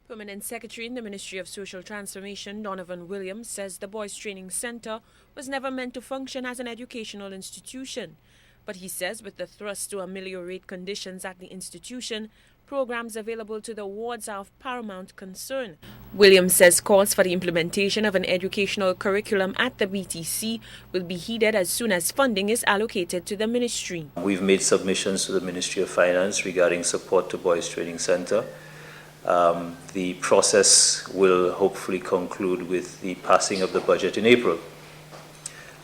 Permanent Secretary in the Ministry of Social Transformation, Donovan Williams, says the Boys Training Center was never meant to function as an educational institution. But he says with the thrust to ameliorate conditions at the institution, programs available to the wards are of paramount concern. Williams says calls for the implementation of an educational curriculum at the BTC will be heeded as soon as funding is allocated to the ministry. We've made submissions to the Ministry of Finance regarding support to Boys Training Center. The process will hopefully conclude with the passing of the budget in April.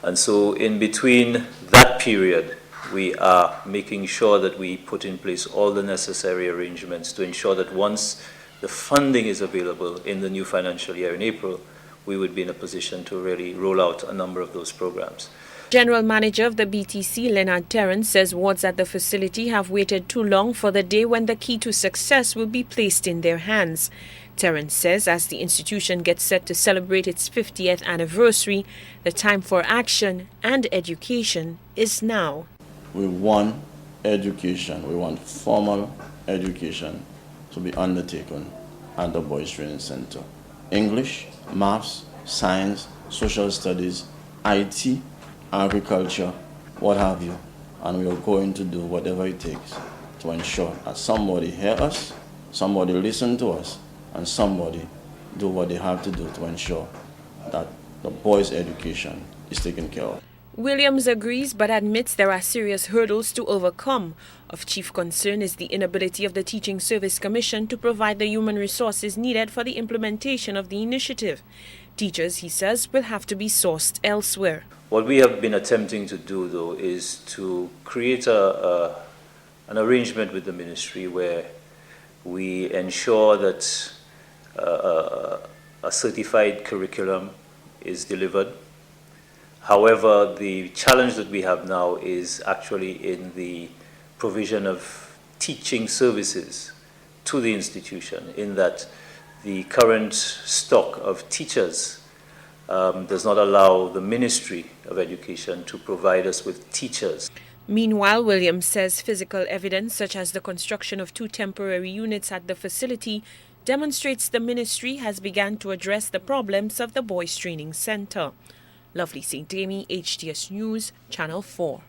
And so in between that period, we are making sure that we put in place all the necessary arrangements to ensure that once the funding is available in the new financial year in April, we would be in a position to really roll out a number of those programs. General Manager of the BTC, Leonard Terrence, says wards at the facility have waited too long for the day when the key to success will be placed in their hands. Terrence says as the institution gets set to celebrate its 50th anniversary, the time for action and education is now. We want education, we want formal education to be undertaken at the Boys Training Center. English, maths, science, social studies, IT, agriculture, what have you. And we are going to do whatever it takes to ensure that somebody hear us, somebody listen to us, and somebody do what they have to do to ensure that the boys' education is taken care of. Williams agrees but admits there are serious hurdles to overcome. Of chief concern is the inability of the Teaching Service Commission to provide the human resources needed for the implementation of the initiative. Teachers, he says, will have to be sourced elsewhere. What we have been attempting to do, though, is to create an arrangement with the ministry where we ensure that a certified curriculum is delivered. However, the challenge that we have now is actually in the provision of teaching services to the institution, in that the current stock of teachers does not allow the Ministry of Education to provide us with teachers. Meanwhile, Williams says physical evidence such as the construction of 2 temporary units at the facility demonstrates the ministry has begun to address the problems of the Boys Training Center. Lovely St. Amy, HTS News, Channel 4.